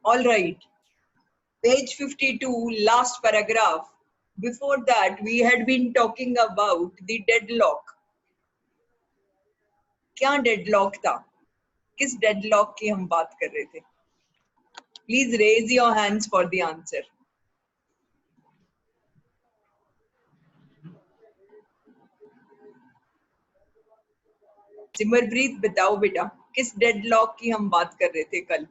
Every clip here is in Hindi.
All right. Page 52, last paragraph. Before that, we had been talking about the deadlock. क्या deadlock था? किस deadlock की हम बात कर रहे थे? Please raise your hands for the answer. Simarpreet बताओ बेटा, किस डेडलॉक की हम बात कर रहे थे कल?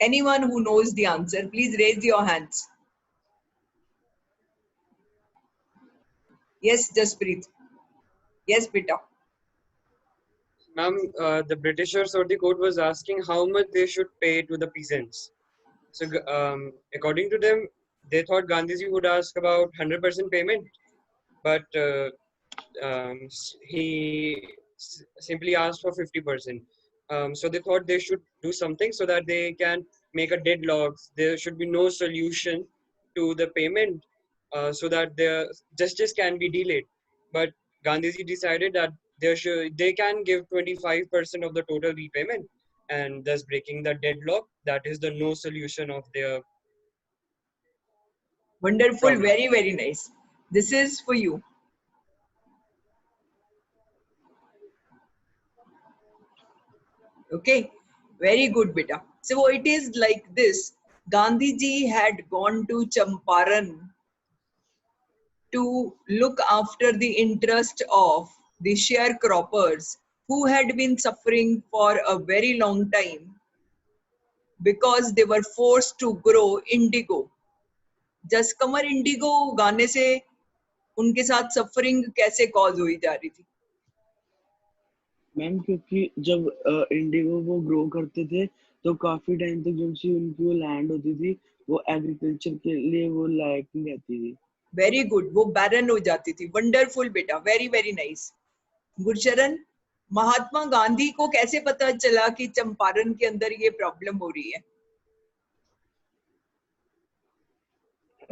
Anyone who knows the answer, please raise your hands. Yes, Jaspreet. Yes, beta. Ma'am, the Britishers or the court was asking how much they should pay to the peasants. So, according to them, they thought Gandhiji would ask about 100% payment, but he simply asked for 50%. So they thought they should do something so that they can make a deadlock. There should be no solution to the payment, so that the justice can be delayed. But Gandhiji decided that they can give 25% of the total repayment, and thus breaking the deadlock. That is the no solution of their Wonderful, problem. very, very nice. This is for you. Okay, very good, beta. So it is like this. Gandhi ji had gone to Champaran to look after the interest of the sharecroppers who had been suffering for a very long time because they were forced to grow indigo. जस कमर इंडिगो उगाने से उनके साथ सफरिंग कैसे कॉज हुई जा रही थी? मैम क्योंकि जब इंडिगो वो ग्रो करते थे तो काफी टाइम तक जो उनकी वो लैंड होती थी वो एग्रीकल्चर के लिए वो लायक नहीं रहती थी. वेरी गुड, वो बैरन हो जाती थी. वंडरफुल बेटा, very very nice. Gursharan, Mahatma Gandhi को कैसे पता चला कि चंपारण के अंदर ये प्रॉब्लम हो रही है?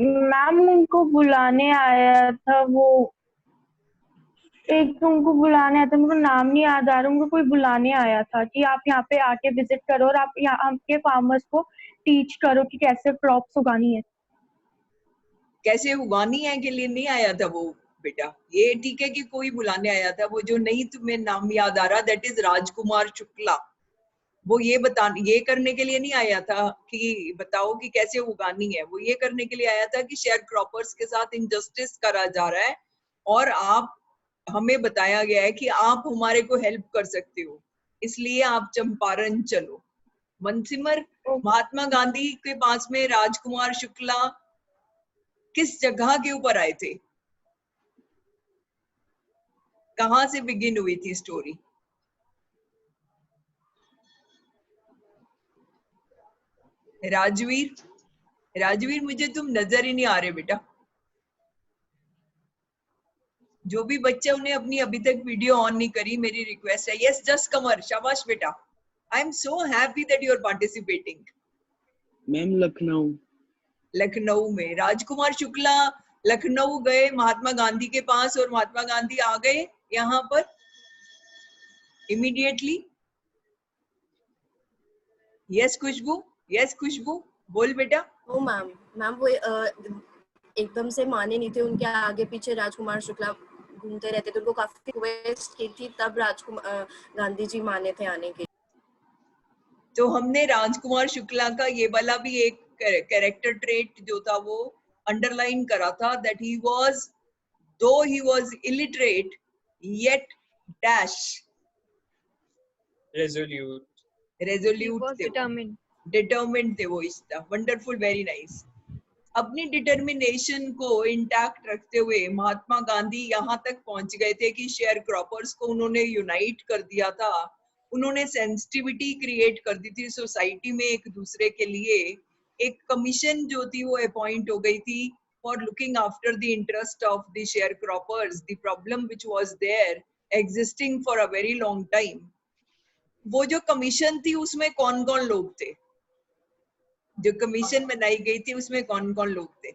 मैम उनको बुलाने आया था, वो एक तो उनको बुलाने आया था, मुझे नाम नहीं याद आ रहा, उनको कोई बुलाने आया था कि आप यहाँ पे आके विजिट करो और आप यहाँ आपके फार्मर्स को टीच करो कि कैसे क्रॉप्स उगानी है. कैसे उगानी है के लिए नहीं आया था वो बेटा. ये ठीक है कि कोई बुलाने आया था. वो जो नहीं तुम्हें नाम याद आ रहा, दैट इज राजकुमार शुक्ला. वो ये करने के लिए नहीं आया था कि बताओ कि कैसे उगानी है. वो ये करने के लिए आया था कि शेयर क्रॉपर्स के साथ इनजस्टिस करा जा रहा है और आप हमें बताया गया है कि आप हमारे को हेल्प कर सकते हो, इसलिए आप चंपारण चलो. मनसिमर, महात्मा गांधी के पास में राजकुमार शुक्ला किस जगह के ऊपर आए थे? कहां से बिगिन हुई थी स्टोरी? राजवीर, राजवीर मुझे तुम नजर ही नहीं आ रहे बेटा. जो भी बच्चे उन्हें अपनी अभी तक वीडियो ऑन नहीं करी, मेरी रिक्वेस्ट है. यस जस्ट कमर, शाबाश बेटा. I am so happy that you are participating. Ma'am Lucknow. Lucknow में राजकुमार शुक्ला लखनऊ गए महात्मा गांधी के पास और महात्मा गांधी आ गए यहाँ पर इमीडिएटली. यस खुशबू, यस खुशबू बोल बेटा. ओ मैम, मैम वो एकदम से माने नहीं थे, उनके आगे पीछे राजकुमार शुक्ला घूमते रहते थे, उनको काफी रिक्वेस्ट की थी, तब राजकुमार गांधी जी माने थे आने के. तो हमने राजकुमार शुक्ला का ये वाला भी एक कैरेक्टर ट्रेट जो था वो अंडरलाइन करा था, दैट ही वाज, दो he was illiterate yet dash resolute. Determined थे वो. इस वंडरफुल, वेरी नाइस. अपनी डिटर्मिनेशन को इंटैक्ट रखते हुए महात्मा गांधी यहाँ तक पहुंच गए थे कि शेयर क्रॉपर्स को उन्होंने यूनाइट कर दिया था. उन्होंने सेंसिटिविटी क्रिएट कर दी थी सोसाइटी में एक दूसरे के लिए. एक कमीशन जो थी वो अपॉइंट हो गई थी for looking after the interest of the share croppers, the problem which was their existing for a very long time. वो जो कमीशन थी उसमें कौन कौन लोग थे? जो कमीशन बनाई गई थी उसमें कौन कौन लोग थे?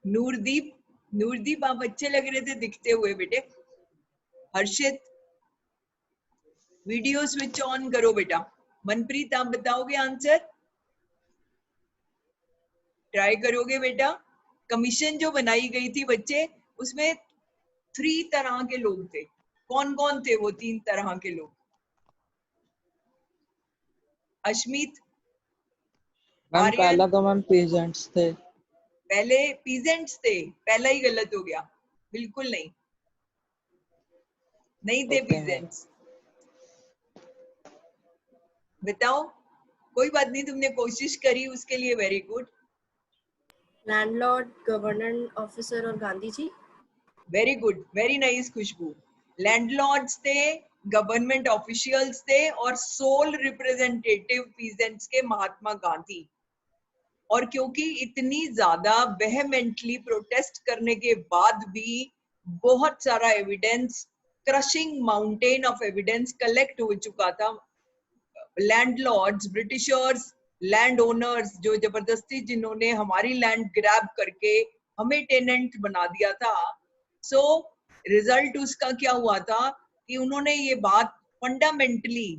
नूरदीप, नूरदीप आप अच्छे लग रहे थे दिखते हुए बेटे। हर्षित वीडियो स्विच ऑन करो बेटा। मनप्रीत आप बताओगे आंसर, ट्राई करोगे बेटा? कमीशन जो बनाई गई थी बच्चे, उसमें 3 तरह के लोग थे। कौन कौन थे वो 3 तरह के लोग? अश्मित, मैम आर्यन? पहला तो मैम पेजेंट्स थे। पहले पीजेंट्स थे, पहला ही गलत हो गया, बिल्कुल नहीं, नहीं थे ओके मैम। पीजेंट्स। बताओ, कोई बात नहीं, तुमने कोशिश करी उसके लिए very good. Landlord, government officer और Gandhi ji. Very good, very nice खुशबू। लैंडलॉर्ड्स थे, गवर्नमेंट ऑफिशियल्स थे और सोल रिप्रेजेंटेटिव पीजेंट्स के महात्मा गांधी। और क्योंकि इतनी ज्यादा वेहेमेंटली प्रोटेस्ट करने के बाद भी बहुत सारा evidence, crushing mountain of evidence collect हो चुका था, लैंडलॉर्ड्स, ब्रिटिशर्स, लैंड ओनर्स जो जबरदस्ती जिन्होंने हमारी लैंड ग्रैब करके हमें टेनेंट बना दिया था, सो रिजल्ट उसका क्या हुआ था कि उन्होंने ये बात fundamentally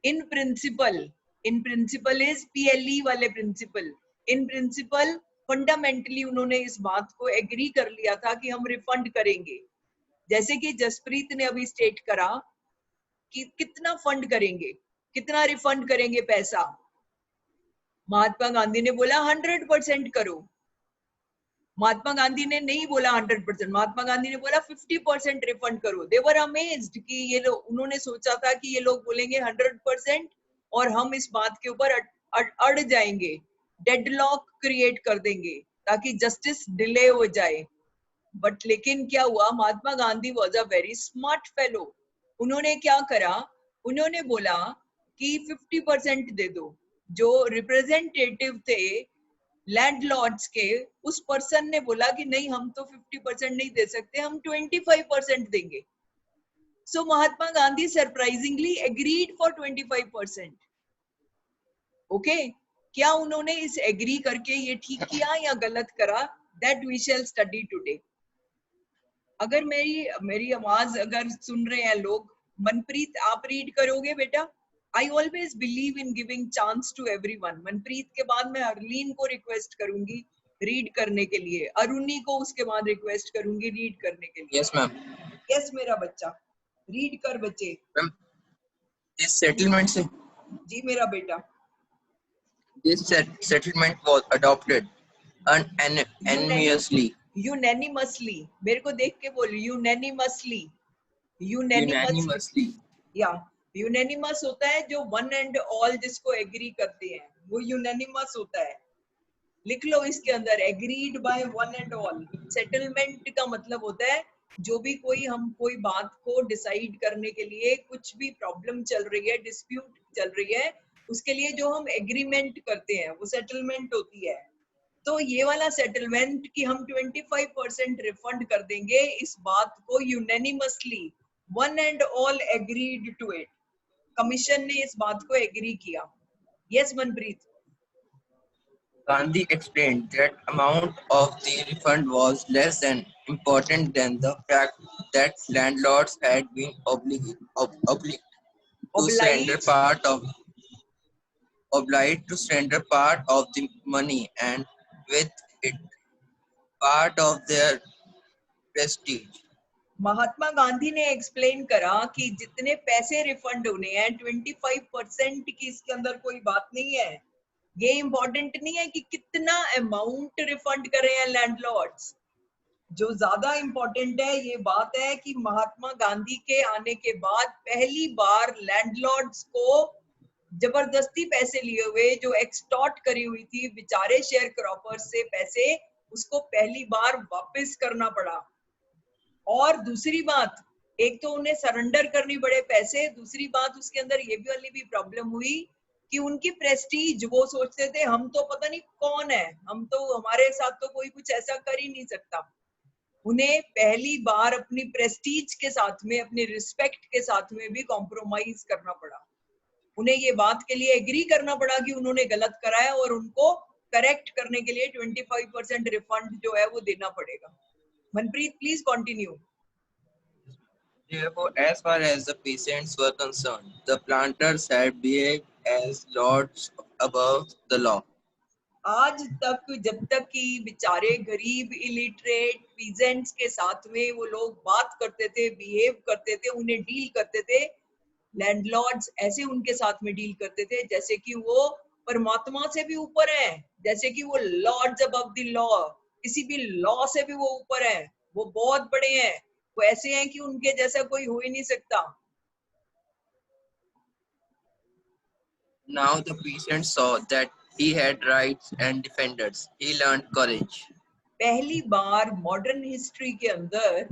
in principle is PLE वाले प्रिंसिपल, इन प्रिंसिपल फंडामेंटली उन्होंने इस बात को एग्री कर लिया था कि हम रिफंड करेंगे। जैसे कि जसप्रीत ने अभी स्टेट करा कि कितना फंड करेंगे, कितना रिफंड करेंगे पैसा। महात्मा गांधी ने बोला 100% करो। महात्मा गांधी ने नहीं बोला 100%, महात्मा गांधी ने बोला 50% रिफंड करो। दे वर अमेज्ड कि ये लोग, उन्होंने सोचा था कि ये लोग बोलेंगे 100% और हम इस बात के ऊपर अड़ जाएंगे, डेडलॉक क्रिएट कर देंगे ताकि जस्टिस डिले हो जाए। बट लेकिन क्या हुआ, Mahatma Gandhi was a very smart fellow. उन्होंने क्या करा, उन्होंने बोला कि 50% दे दो। जो रिप्रेजेंटेटिव थे लैंडलॉर्ड्स के, उस पर्सन ने बोला कि नहीं हम तो 50% नहीं दे सकते, हम 25% देंगे। So Mahatma Gandhi surprisingly agreed for 25%। Okay, क्या उन्होंने इस एग्री करके ये ठीक किया या गलत करा, that we shall study today. अगर मेरी आवाज अगर सुन रहे हैं लोग, मनप्रीत आप रीड करोगे बेटा? I always believe in giving chance to everyone. Manpreet के बाद मैं हरलीन को रिक्वेस्ट करूंगी रीड करने के लिए, अरुणी को उसके बाद रिक्वेस्ट करूंगी रीड करने के लिए। Yes ma'am. यस मेरा बच्चा, रीड कर बच्चे। मैम इस सेटलमेंट से, जी मेरा बेटा। this settlement was adopted unanimously. Unanimously, मेरे को देख के बोल, unanimously, Unanimously. या यूनेनिमस होता है जो वन एंड ऑल जिसको एग्री करते हैं, वो यूनेनिमस होता है। लिख लो इसके अंदर, agreed by one and all. Settlement का मतलब होता है जो भी हम कोई बात को डिसाइड करने के लिए, कुछ भी प्रॉब्लम चल रही है, डिस्प्यूट चल रही है, उसके लिए जो हम एग्रीमेंट करते हैं वो सेटलमेंट होती है। तो ये वाला सेटलमेंट कि हम 25% रिफंड कर देंगे, इस बात को unanimously one and all agreed to it. Commission ने इस बात को एग्री किया। Yes Manpreet. Gandhi explained that amount of the refund was less than important than the fact that landlords had been obliged to surrender part of the money and with it part of their prestige. महात्मा गांधी ने एक्सप्लेन करा कि जितने पैसे रिफंड होने हैं 25% की इसके अंदर कोई बात नहीं है। ये इम्पोर्टेंट नहीं है कि कितना अमाउंट रिफंड कर रहे हैं लैंडलॉर्ड्स। जो ज्यादा इम्पोर्टेंट है ये बात है कि महात्मा गांधी के आने के बाद पहली बार लैंडलॉर्ड्स को जबरदस्ती पैसे लिए हुए, जो एक्सटॉर्ट करी हुई थी बेचारे शेयर क्रॉपर्स से पैसे, उसको पहली बार वापस करना पड़ा। और दूसरी बात, एक तो उन्हें सरेंडर करनी पड़े पैसे, दूसरी बात उसके अंदर ये भी वाली भी प्रॉब्लम हुई कि उनकी प्रेस्टीज, वो सोचते थे हम तो पता नहीं कौन है, हम तो, हमारे साथ तो कोई कुछ ऐसा कर ही नहीं सकता। उन्हें पहली बार अपनी प्रेस्टीज के साथ में, अपनी रिस्पेक्ट के साथ में भी कॉम्प्रोमाइज करना पड़ा। उन्हें ये बात के लिए एग्री करना पड़ा कि उन्होंने गलत करा है और उनको करेक्ट करने के लिए 25% रिफंड जो है वो देना पड़ेगा। Manpreet, please continue. Therefore, as far as the peasants were concerned, the planters had behaved as lords above the law. आज तक जब तक कि बेचारे गरीब इलिटरेट पीजेंट्स के साथ में वो लोग बात करते थे, बिहेव करते थे, उन्हें डील करते थे, लैंडलॉर्ड्स ऐसे उनके साथ में डील करते थे जैसे कि वो परमात्मा से भी ऊपर है, जैसे कि वो लॉर्ड्स अबव द लॉ, किसी भी लॉ से भी वो ऊपर है, वो बहुत बड़े हैं, वो ऐसे हैं कि उनके जैसा कोई हो ही नहीं सकता. Now the peasant saw that he had rights and defenders. He learned courage. पहली बार मॉडर्न हिस्ट्री के अंदर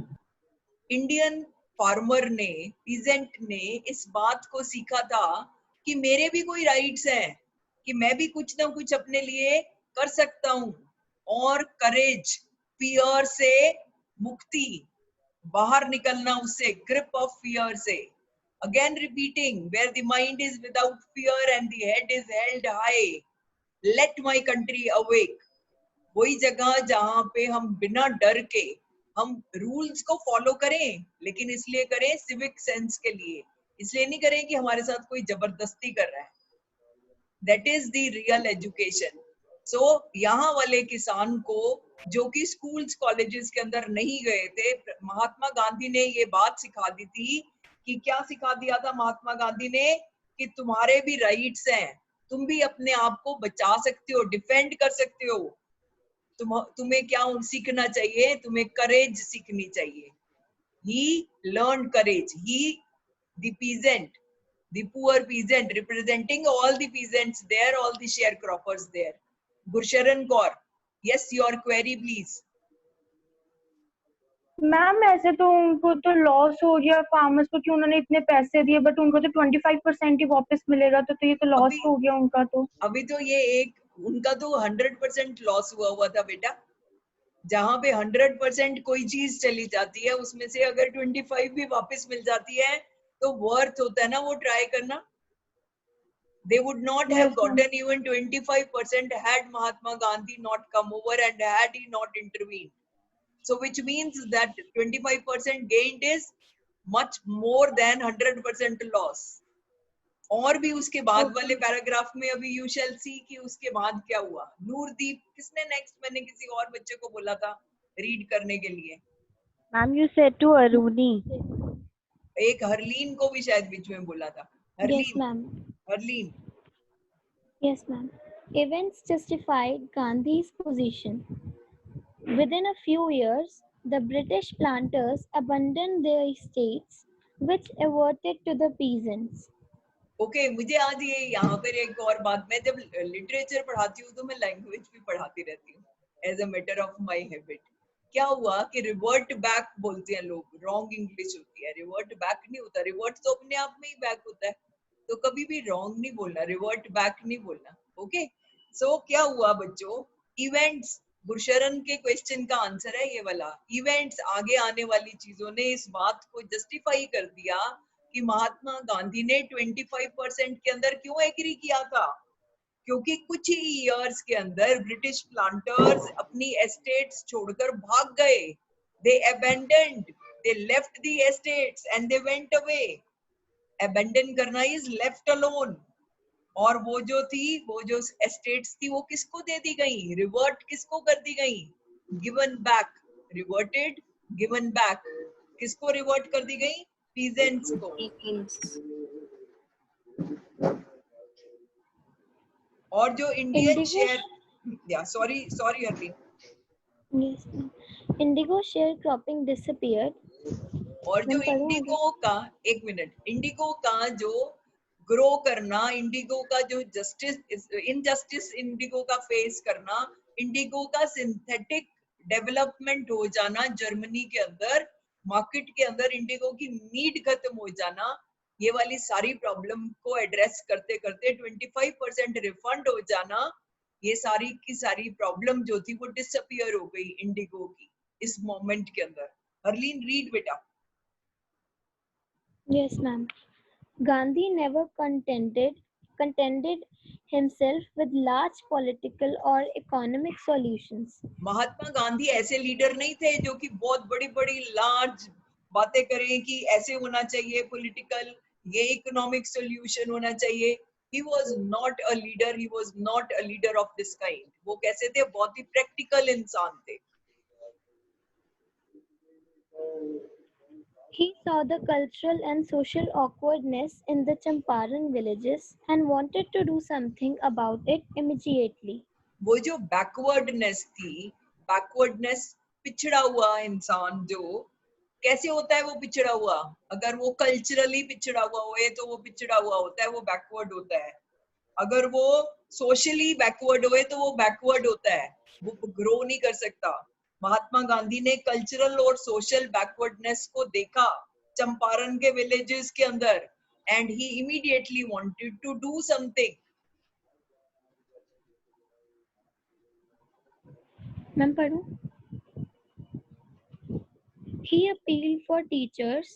इंडियन फार्मर ने, पीजेंट ने इस बात को सीखा था कि मेरे भी कोई राइट्स हैं, कि मैं भी कुछ ना कुछ अपने लिए कर सकता हूँ. और करेज, फियर से मुक्ति, बाहर निकलना उससे, ग्रिप ऑफ फियर से. Again repeating, where the mind is without fear and the head is held high, let my country awake. वही जगह जहां पे हम बिना डर के हम रूल्स को फॉलो करें, लेकिन इसलिए करें सिविक सेंस के लिए, इसलिए नहीं करें कि हमारे साथ कोई जबरदस्ती कर रहा है. That is the real education. So यहाँ वाले किसान को जो कि स्कूल्स कॉलेजेस के अंदर नहीं गए थे, महात्मा गांधी ने ये बात सिखा दी थी. कि क्या सिखा दिया था महात्मा गांधी ने? कि तुम्हारे भी राइट्स हैं, तुम भी अपने आप को बचा सकते हो, डिफेंड कर सकते हो. तुम्हें क्या सीखना चाहिए? तुम्हें करेज सीखनी चाहिए. He learned courage. He, the peasant, the poor peasant, representing all the peasants there, all the sharecroppers there. Gursharan Kaur, yes, your query, please. Ma'am ऐसे तो उनको तो लॉस हो गया फार्मर्स को कि उन्होंने इतने पैसे दिए बट उनको तो 25% ही वापस मिलेगा, तो ये तो लॉस हो गया उनका. तो अभी तो ये एक उनका तो 100% लॉस हुआ था बेटा. जहां पे 100% कोई चीज चली जाती है, उसमें से अगर 25 भी वापस मिल जाती है तो वर्थ होता है ना वो ट्राई करना. They would not have gotten even 25% had Mahatma Gandhi not come over and had he not intervened. So which means that 25% gained is much more than 100% loss. और भी उसके बाद वाले पैराग्राफ में अभी you shall see कि उसके बाद क्या हुआ. नूरदीप, किसने नेक्स्ट? मैंने किसी और बच्चे को बोला था रीड करने के लिए. Ma'am you said to Aruni. एक हरलीन को भी शायद बीच में बोला था. Harleen. Yes, ma'am. Harleen. Yes, ma'am. Events justified Gandhi's position. Within a few years, the British planters abandoned their estates, which averted to the peasants. Okay, मुझे आज ये यहाँ पर एक और बात, मैं जब लिटरेचर पढ़ाती हूँ तो मैं लैंग्वेज भी पढ़ाती रहती हूँ as a matter of my habit. क्या हुआ कि रिवर्ट बैक बोलते हैं लोग, रॉन्ग इंग्लिश होती है. रिवर्ट बैक नहीं होता, रिवर्ट तो अपने आप में ही बैक होता है. तो कभी भी रॉन्ग नहीं बोलना, रिवर्ट बैक नहीं बोलना. ओके, सो क्या हुआ बच्चों? इवेंट्स, गुरशरण के क्वेश्चन का आंसर है ये वाला. इवेंट्स, आगे आने वाली चीजों ने इस बात को जस्टिफाई कर दिया कि महात्मा गांधी ने 25% के अंदर क्यों एग्री किया था. क्योंकि कुछ ही इयर्स के अंदर ब्रिटिश प्लांटर्स अपनी एस्टेट्स छोड़कर भाग गए. They abandoned, they left the estates and they went away. Abandon करना इज लेफ्ट अलोन. और वो जो एस्टेट्स थी वो किसको दे दी गई? रिवर्ट किसको कर दी गई? Given back. Reverted, given back. किसको रिवर्ट कर दी गई? पीजेंट्स को. और जो इंडियन शेयर, या sorry Harleen. Yes, ma'am. Indigo sharecropping disappeared. और जो इंडिगो का, एक मिनट, इंडिगो का जो ग्रो करना, इंडिगो का जो इनजस्टिस इंडिगो का फेस करना, इंडिगो का सिंथेटिक डेवलपमेंट हो जाना जर्मनी के अंदर, मार्केट के अंदर इंडिगो की नीड खत्म हो जाना, ये वाली सारी प्रॉब्लम को एड्रेस करते करते 25% रिफंड हो जाना, ये सारी की सारी प्रॉब्लम जो थी वो डिसअपियर हो गई इंडिगो की इस मोमेंट के अंदर. हरलीन, रीड बेटा. Yes, ma'am. Gandhi never contented himself with large political or economic solutions. Mahatma Gandhi ऐसे लीडर नहीं थे जो कि बहुत बड़ी बड़ी लार्ज बातें करें कि ऐसे होना चाहिए पॉलिटिकल, ये इकोनॉमिक सॉल्यूशन होना चाहिए. He was not a leader, he was not a leader of this kind. वो कैसे थे? बहुत ही प्रैक्टिकल इंसान थे. He saw the cultural and social awkwardness in the Champaran villages and wanted to do something about it immediately. वो जो बैकवर्डनेस थी, बैकवर्डनेस, पिछड़ा हुआ इंसान जो कैसे होता है, वो पिछड़ा हुआ, अगर वो कल्चरली पिछड़ा हुआ हो तो वो पिछड़ा हुआ होता है, वो बैकवर्ड होता है. अगर वो सोशली बैकवर्ड होए तो वो बैकवर्ड होता है, वो ग्रो नहीं कर सकता. महात्मा गांधी ने कल्चरल और सोशल बैकवर्डनेस को देखा चंपारण के विलेजेस के अंदर, and he immediately wanted to do something. मैं पढ़ूं? He appealed for teachers,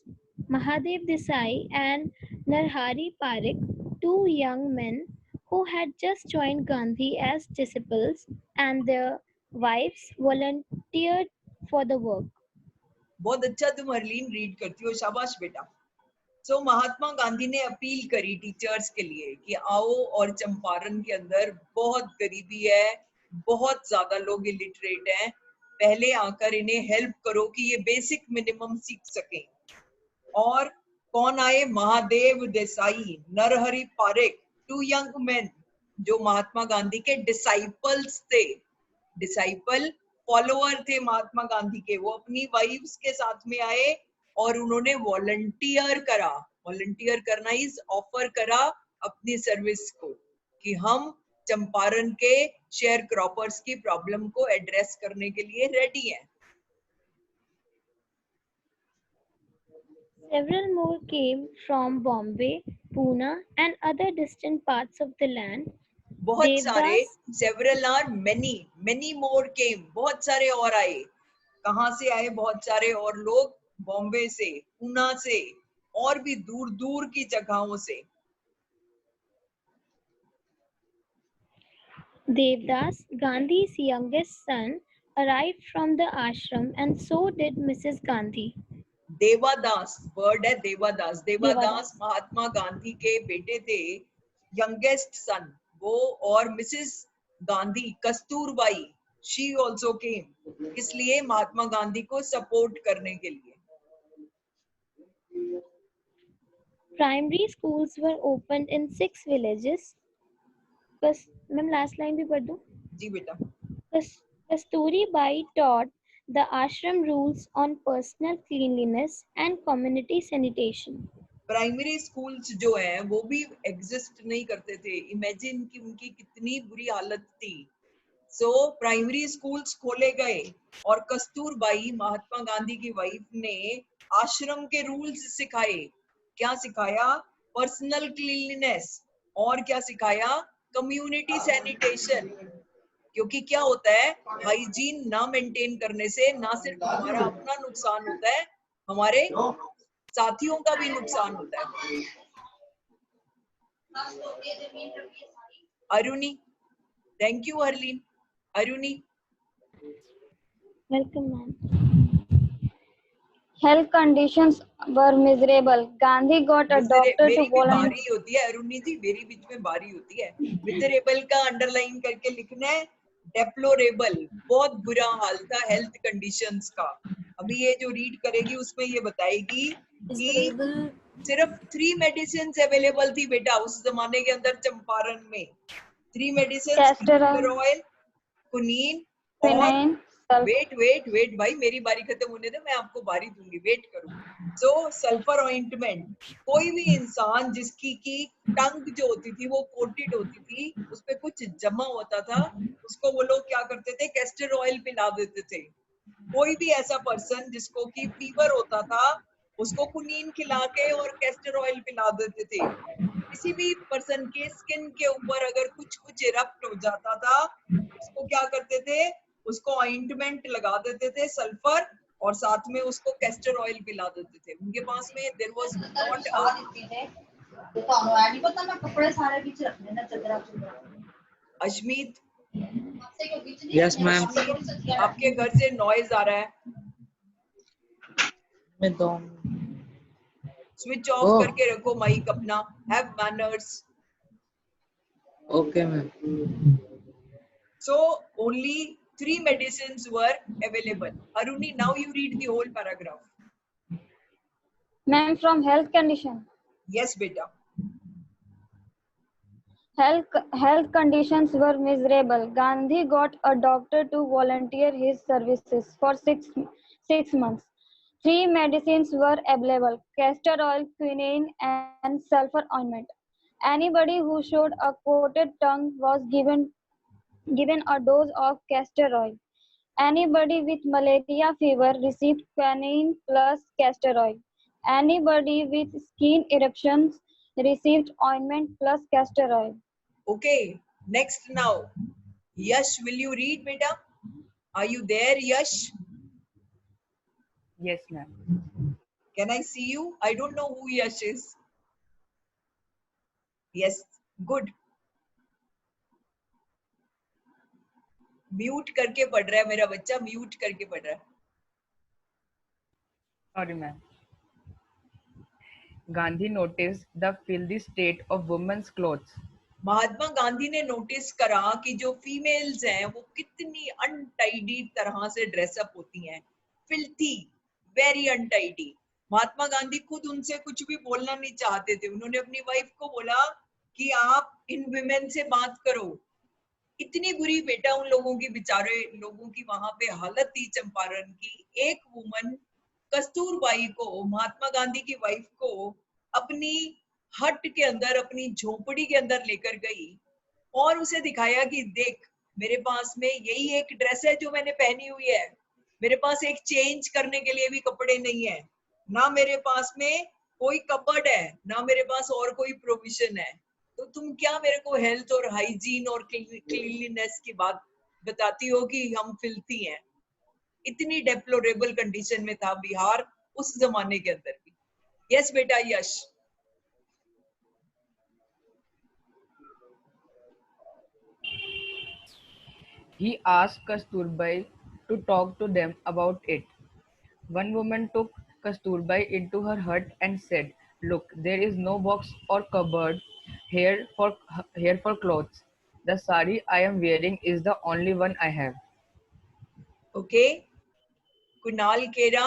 Mahadev Desai and Narhari Parekh, two young men who had just joined Gandhi as disciples, and their wives volunteered for the work. बहुत अच्छा तुम हरलीन रीड करती हो, शाबाश बेटा. सो महात्मा गांधी ने अपील करी टीचर्स के लिए कि आओ, और चंपारण के अंदर बहुत गरीबी है, बहुत ज्यादा लोग इलिटरेट हैं, पहले आकर इन्हें हेल्प करो कि ये बेसिक मिनिमम सीख सकें. और कौन आए? Mahadev Desai, Narhari Parekh, two young men जो महात्मा गांधी के डिसाइपल्स थे. डिसाइपल फॉलोअर थे महात्मा गांधी के. वो अपनी वाइफ्स के साथ में आए और उन्होंने वॉलंटियर करा. वॉलंटियर करना इज ऑफर करा अपनी सर्विस को कि हम चंपारण के शेयर क्रॉपर्स की प्रॉब्लम को एड्रेस करने के लिए रेडी हैं. Several more came from Bombay, Pune and other distant parts of the land. बहुत सारे, several are many, many more came, बहुत सारे और आए. कहाँ से आए बहुत सारे और लोग? बॉम्बे से, पूना से और भी दूर दूर की जगहों से. Devdas, Gandhi's youngest son, arrived from the ashram and so did Mrs. Gandhi. देवादास, वर्ड है देवादास. देवादास महात्मा गांधी के बेटे थे, यंगेस्ट सन वो. और Mrs Gandhi, Kasturbai, she also came, इसलिए महात्मा गांधी को सपोर्ट करने के लिए. Primary schools were opened in 6 villages. बस मैम लास्ट लाइन भी पढ़ दूं? जी बेटा. Kasturi Bai taught the ashram rules on personal cleanliness and community sanitation. Primary schools जो हैं वो भी एग्जिस्ट नहीं करते थे. इमेजिन कि उनकी कितनी बुरी हालत थी. सो प्राइमरी स्कूल्स खोले गए और कस्तूरबाई, महात्मा गांधी की वाइफ, ने आश्रम के रूल्स सिखाए. क्या सिखाया? Personal cleanliness. और क्या सिखाया? Community sanitation. क्योंकि क्या होता है, हाइजीन ना मेंटेन करने से ना सिर्फ हमारा अपना नुकसान होता है, हमारे साथियों का भी नुकसान होता है. Aruni, thank you Harleen. Aruni. Welcome, ma'am. Health conditions were miserable. Gandhi got a doctor to volunteer. बारी होती है अरुणी जी, मेरी बीच में बारी होती है. मिजरेबल का अंडरलाइन करके लिखना है. डेप्लोरेबल, बहुत बुरा हाल था हेल्थ कंडीशंस का. अभी ये जो रीड करेगी उसमें ये बताएगी कि सिर्फ 3 मेडिसिन अवेलेबल थी बेटा उस जमाने के अंदर चंपारण में. 3 मेडिसिन, कैस्टर ऑयल, कुनीन और वेट भाई, मेरी बारी खत्म होने दे, मैं आपको बारी दूंगी, वेट करो. सो सल्फर ऑइंटमेंट. कोई भी इंसान जिसकी की टंग जो होती थी वो कोटेड होती थी, उस पे कुछ जमा होता था, उसको वो लोग क्या करते थे? कैस्टर ऑयल पिला देते थे. कोई भी ऐसा पर्सन जिसको की फीवर होता था उसको कुनीन खिला के और कैस्टर ऑयल पिला देते थे. किसी भी पर्सन के स्किन के ऊपर अगर कुछ इरप्ट हो जाता था उसको क्या करते थे? उसको ऑइंटमेंट लगा देते थे सल्फर, और साथ में उसको कैस्टर ऑयल पिला देते थे. उनके पास में there was not Ashmeet, Yes, ma'am. आपके घर से नॉइज आ रहा है, मैं दो स्विच ऑफ Oh, करके रखो माइक अपना. Have manners. okay, ma'am. So only 3 medicines were available. Aruni, now you read the whole paragraph. Ma'am, from health condition. Yes, beta. Health conditions were miserable. Gandhi got a doctor to volunteer his services for six months. 3 medicines were available: castor oil, quinine, and sulfur ointment. Anybody who showed a coated tongue was given a dose of castor oil. Anybody with malaria fever received quinine plus castor oil. Anybody with skin eruptions received ointment plus castor oil. Okay, next now. Yash, will you read, beta? Are you there, Yash? Yes, ma'am. Can I see you? I don't know who Yash is. Yes, good. Mute करके पढ़ रहा है मेरा बच्चा, म्यूट करके पढ़ रहा है. Sorry, ma'am. Gandhi noticed the filthy state of women's clothes. महात्मा गांधी ने नोटिस करा कि जो फीमेल्स हैं वो कितनी अनटाइडी तरह से ड्रेसअप होती हैं. Filthy, very untidy. Mahatma Gandhi खुद उनसे कुछ भी बोलना नहीं चाहते थे. उन्होंने अपनी वाइफ को बोला कि आप इन विमेन से बात करो. इतनी बुरी बेटा उन लोगों की, बेचारे लोगों की वहां पे हालत थी चंपारण की. एक वुमन कस्तूरबाई को, महात्मा गांधी की वाइफ को, अपनी हट के अंदर, अपनी झोपड़ी के अंदर लेकर गई और उसे दिखाया कि देख, मेरे पास में यही एक ड्रेस है जो मैंने पहनी हुई है. मेरे पास एक चेंज करने के लिए भी कपड़े नहीं है, ना मेरे पास में कोई कपबोर्ड है, ना मेरे पास और कोई प्रोविजन है. तो तुम क्या मेरे को हेल्थ और हाइजीन और क्लीनलीनेस की बात बताती हो कि हम फिल्थी हैं. इतनी डेप्लोरेबल कंडीशन में था बिहार उस जमाने के अंदर भी. यस बेटा यश. He asked Kasturbai to talk to them about it. One woman took Kasturbai into her hut and said, "Look, there is no box or cupboard here for clothes. The sari I am wearing is the only one I have." Okay. Kunal Kera.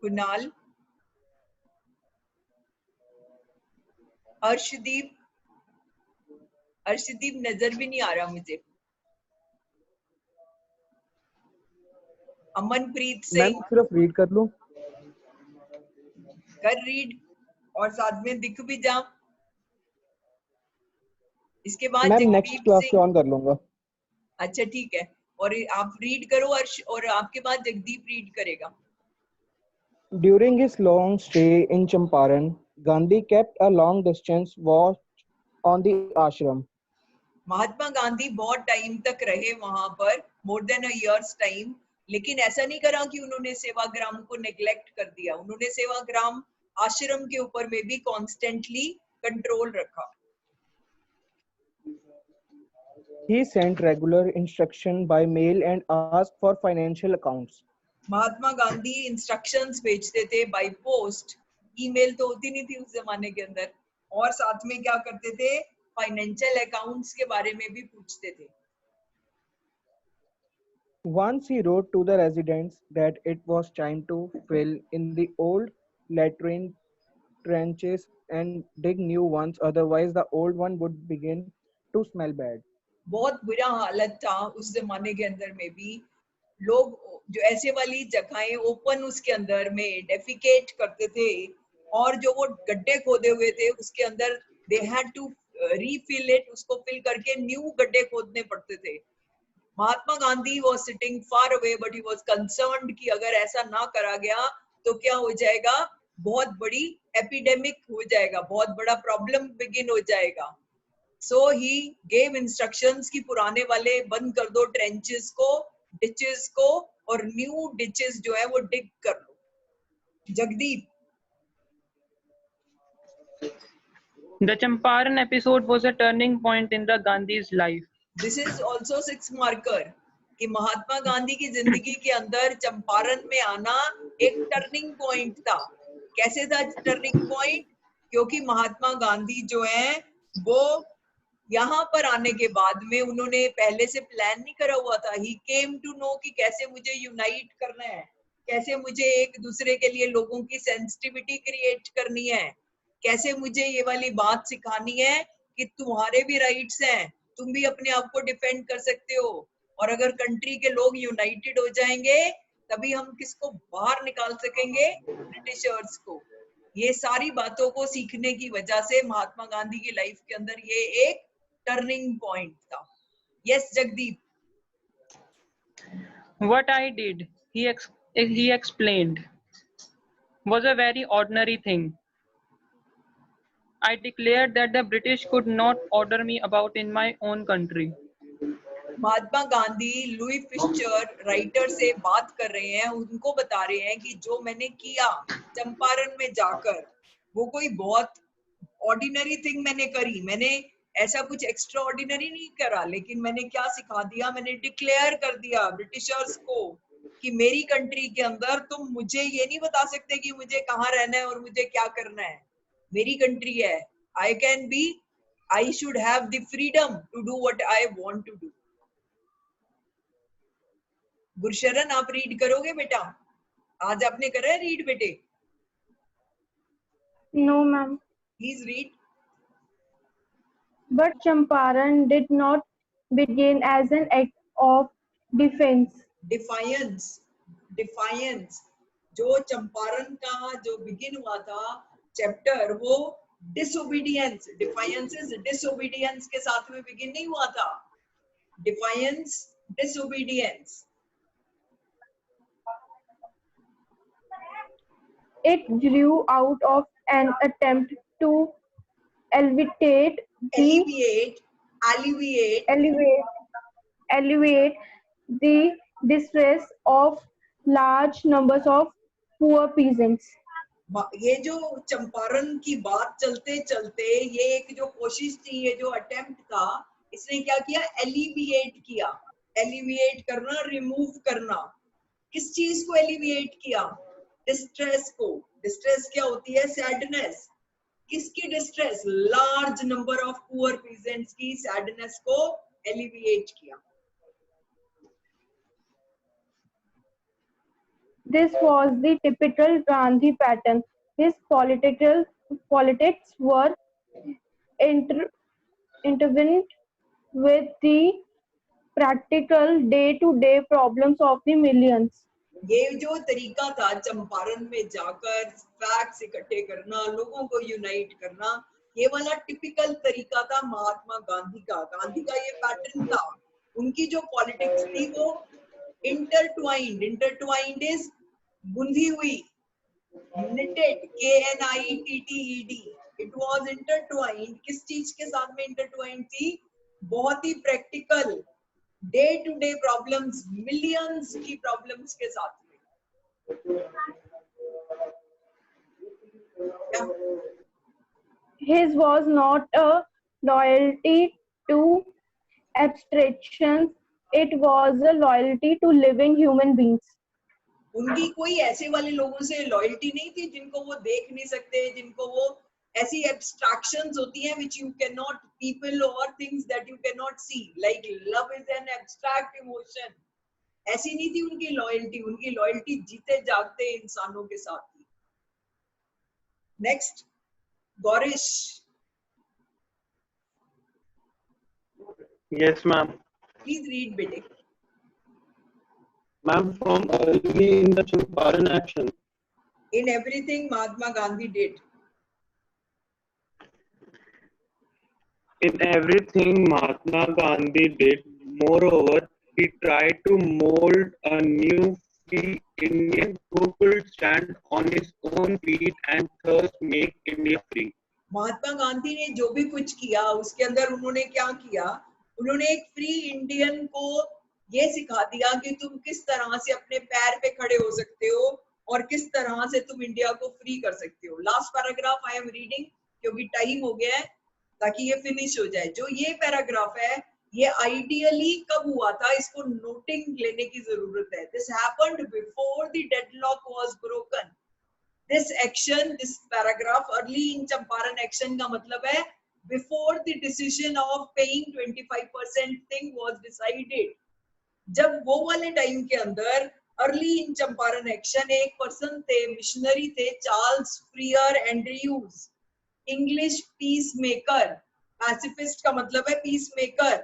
Kunal. Arshdeep. Arshdeep नजर भी नहीं आ रहा मुझे. अमनप्रीत सिंह. मैं सिर्फ रीड कर लूं. कर रीड और साथ में दिख भी जा. इसके बाद मैं नेक्स्ट क्लास से ऑन कर लूंगा. अच्छा ठीक है. और आप रीड करो अर्श, और आपके बाद जगदीप रीड करेगा. During his long stay in Champaran, Gandhi kept a long distance watch on the ashram. Mahatma Gandhi बहुत टाइम तक रहे वहां पर, मोर देन अ ईयर्स टाइम. लेकिन ऐसा नहीं करा कि उन्होंने सेवाग्राम को नेग्लेक्ट कर दिया. उन्होंने सेवाग्राम आश्रम के ऊपर में भी कॉन्स्टेंटली कंट्रोल रखा. He sent regular instruction by mail and asked for financial accounts. Mahatma Gandhi instructions भेजते थे बाय पोस्ट. ईमेल तो होती नहीं थी उस जमाने के अंदर. और साथ में क्या करते थे, फाइनेंशियल अकाउंट्स के बारे में भी पूछते थे. Once he wrote to the residents that it was time to fill in the old latrine trenches and dig new ones, otherwise the old one would begin to smell bad. बहुत बुरा हालत था उस जमाने के अंदर में भी. लोग जो ऐसे वाली जगहें ओपन उसके अंदर में डेफिकेट करते थे, और जो वो गड्ढे खोदे हुए थे उसके अंदर they had to refill it, उसको फिल करके न्यू गड्ढे खोदने पड़ते थे. Mahatma Gandhi was sitting far away but he was concerned कि अगर ऐसा ना करा गया तो क्या हो जाएगा, बहुत बड़ी एपिडेमिक हो जाएगा, बहुत बड़ा प्रॉब्लम बिगिन हो जाएगा. सो ही गेव इंस्ट्रक्शंस कि पुराने वाले बंद कर दो ट्रेंचेस को, डिचेस को और न्यू डिचेस जो है वो डिग कर लो। Jagdeep. The Champaran episode was a turning point in the Gandhi's life. This is also 6 marker कि महात्मा गांधी की जिंदगी के अंदर चंपारण में आना एक टर्निंग पॉइंट था। कैसे था टर्निंग पॉइंट? क्योंकि महात्मा गांधी जो है वो यहाँ पर आने के बाद में उन्होंने पहले से प्लान नहीं करा हुआ था। ही केम टू नो कि कैसे मुझे यूनाइट करना है, कैसे मुझे एक दूसरे के लिए लोगों की सेंसिटिविटी क्रिएट करनी है, कैसे मुझे ये वाली बात सिखानी है कि तुम्हारे भी राइट्स हैं, तुम भी अपने आप को डिफेंड कर सकते हो, और अगर कंट्री के लोग यूनाइटेड हो जाएंगे तभी हम किसको बाहर निकाल सकेंगे? ब्रिटिशर्स को। ये सारी बातों को सीखने की वजह से महात्मा गांधी की लाइफ के अंदर ये एक टर्निंग पॉइंट था। Yes Jagdeep. What I did, he explained, was a very ordinary thing. I declared that the British could not order me about in my own country. Mahatma Gandhi Louis Fischer writer से बात कर रहे हैं, उनको बता रहे हैं कि जो मैंने किया चंपारण में जाकर वो कोई बहुत ऑर्डिनरी थिंग मैंने करी। मैंने ऐसा कुछ एक्स्ट्रा ऑर्डिनरी नहीं करा, लेकिन मैंने क्या सिखा दिया? मैंने डिक्लेयर कर दिया ब्रिटिशर्स को कि मेरी कंट्री के अंदर तुम मुझे ये नहीं बता सकते कि मुझे कहाँ रहना है और मुझे क्या करना है। मेरी कंट्री है, I should have the freedom to do what I want to do. Gursharan आप रीड करोगे बेटा? आज आपने करा है रीड बेटे? No, ma'am. Please read. But Champaran did not begin as an act of defense. Defiance. जो चंपारण का जो बिगिन हुआ था चैप्टर, वो डिसोबीडियंस, डिफायंस डिसोबीडियंस के साथ में बिगिन नहीं हुआ था। Defiance, disobedience. It grew out of an attempt to alleviate the distress of large numbers of poor peasants. ये जो चंपारण की बात चलते चलते ये एक जो कोशिश थी, ये जो अटेम्प्ट था, इसने क्या किया? एलिविएट किया। एलिविएट करना, रिमूव करना। किस चीज को एलिविएट किया? डिस्ट्रेस को। डिस्ट्रेस क्या होती है? सैडनेस। किसकी distress? Large number of poor peasants की सैडनेस को एलिविएट किया। This was the typical Gandhi pattern. His politics were intertwined with the practical day-to-day problems of the millions. ये जो तरीका था चंपारण में जाकर फैक्ट्स इकट्ठे करना, लोगों को यूनाइट करना, ये वाला टिपिकल तरीका था महात्मा गांधी का। गांधी का ये पैटर्न था। उनकी जो पॉलिटिक्स थी वो इंटरट्वाइंड इज बुंदी हुई, knitted, KNITTED, it was intertwined। किस चीज के साथ में इंटरट्वाइंड थी? बहुत ही practical day to day problems, millions की प्रॉब्लम्स के साथ में। His was not a loyalty to abstractions, it was a loyalty to living human beings. उनकी कोई ऐसे वाले लोगों से लॉयल्टी नहीं थी जिनको वो देख नहीं सकते, जिनको वो ऐसी एब्स्ट्रैक्शंस होती हैं which you cannot, people or things that you cannot see, like love is an abstract emotion। ऐसी नहीं थी उनकी लॉयल्टी। उनकी लॉयल्टी जीते जागते इंसानों के साथ थी। Next Gaurish. Yes, ma'am. Please read बेटे। Ma'am, from early in the Champaran action. In everything Mahatma Gandhi did. In everything Mahatma Gandhi did, moreover, he tried to mold a new free Indian who could stand on his own feet and thus make India free. महात्मा गांधी ने जो भी कुछ किया उसके अंदर उन्होंने क्या किया? उन्होंने एक फ्री इंडियन को ये सिखा दिया कि तुम किस तरह से अपने पैर पे खड़े हो सकते हो और किस तरह से तुम इंडिया को फ्री कर सकते हो। Last paragraph I am reading क्योंकि टाइम हो गया है, ताकि ये फिनिश हो जाए। जो ये पैराग्राफ है ये आइडियली कब हुआ था, इसको नोटिंग लेने की जरूरत है। This happened before the deadlock was broken. This action, this paragraph early in Champaran action का मतलब है before the decision of paying 25% thing was decided. जब वो वाले टाइम के अंदर अर्ली इन चंपारण एक्शन एक पर्सन थे, मिशनरी थे, Charles Freer Andrews, English peace maker. Pacifist का मतलब है पीस मेकर।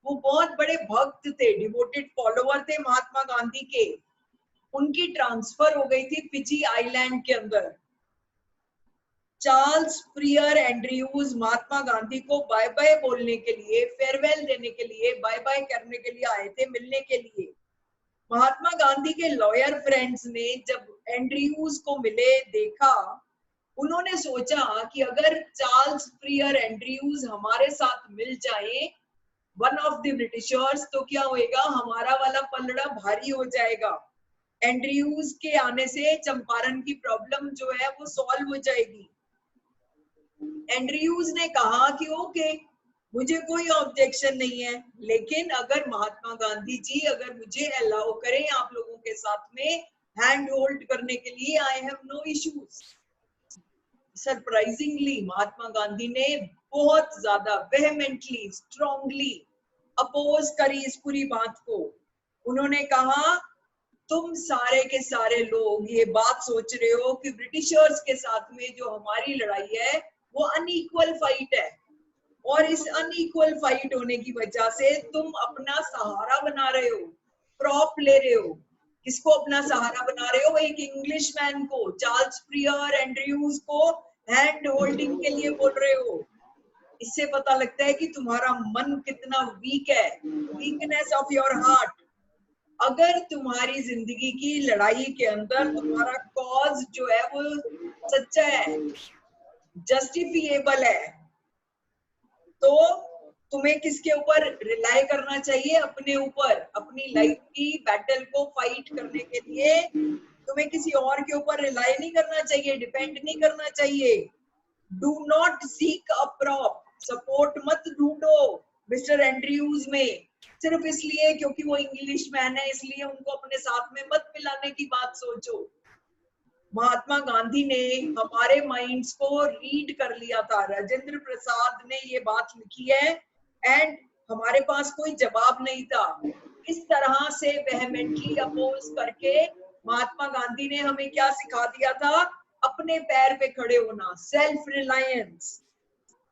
वो बहुत बड़े भक्त थे, डिवोटेड फॉलोअर थे महात्मा गांधी के। उनकी ट्रांसफर हो गई थी फिजी आइलैंड के अंदर। Charles Freer Andrews Mahatma Gandhi को बाय बाय बोलने के लिए, फेयरवेल देने के लिए, बाय बाय करने के लिए आए थे, मिलने के लिए। महात्मा गांधी के लॉयर फ्रेंड्स ने जब एंड्रयूज को मिले, देखा, उन्होंने सोचा कि अगर चार्ल्स फ्रियर एंड्रयूज हमारे साथ मिल जाए, वन ऑफ द ब्रिटिशर्स, तो क्या होएगा, हमारा वाला पलड़ा भारी हो जाएगा। एंड्रयूज के आने से चंपारण की प्रॉब्लम जो है वो सॉल्व हो जाएगी। एंड्रयूज ने कहा कि ओके, मुझे कोई ऑब्जेक्शन नहीं है, लेकिन अगर महात्मा गांधी जी अगर मुझे अलाउ करें आप लोगों के साथ में हैंड होल्ड करने के लिए, I have no issues. Surprisingly Mahatma Gandhi ने बहुत ज्यादा वेहेमेंटली, स्ट्रांगली अपोज करी इस पूरी बात को। उन्होंने कहा तुम सारे के सारे लोग ये बात सोच रहे हो कि ब्रिटिशर्स के साथ में जो हमारी लड़ाई है वो अनइक्वल फाइट है, और इस अनइक्वल फाइट होने की वजह से तुम अपना सहारा बना रहे हो, प्रॉप ले रहे हो। किसको अपना सहारा बना रहे हो? एक इंग्लिश मैन को, चार्ल्स फ्रियर एंड्रयूज को हैंड होल्डिंग के लिए बोल रहे हो। इससे पता लगता है कि तुम्हारा मन कितना वीक है, वीकनेस ऑफ योर हार्ट। अगर तुम्हारी जिंदगी की लड़ाई के अंदर तुम्हारा कॉज जो है वो सच्चा है, जस्टिफिएबल है, तो तुम्हें किसके ऊपर रिलाई करना चाहिए? अपने ऊपर। अपनी लाइफ की बैटल को फाइट करने के लिए तुम्हें किसी और के ऊपर रिलाई नहीं करना चाहिए, डिपेंड नहीं करना चाहिए। Do not seek a prop, support मत ढूंढो मिस्टर एंड्रयूज में, सिर्फ इसलिए क्योंकि वो इंग्लिश मैन है इसलिए उनको अपने साथ में मत मिलाने की बात सोचो। महात्मा गांधी ने हमारे माइंड्स को रीड कर लिया था। राजेंद्र प्रसाद ने ये बात लिखी है एंड हमारे पास कोई जवाब नहीं था। इस तरह से वेहेमेंटली अपोज करके महात्मा गांधी ने हमें क्या सिखा दिया था? अपने पैर पे खड़े होना, self reliance.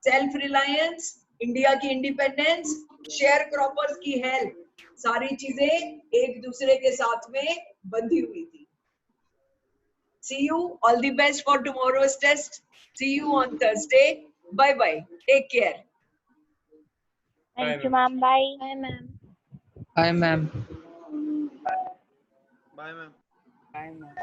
Self reliance, India की इंडिपेंडेंस, शेयर क्रॉपर्स की हेल्प, सारी चीजें एक दूसरे के साथ में बंधी हुई थी। See you. All the best for tomorrow's test. See you on Thursday. Bye bye. Take care. Thank you, ma'am. Bye. Bye, ma'am. Hi, ma'am. Bye, ma'am. Bye, ma'am.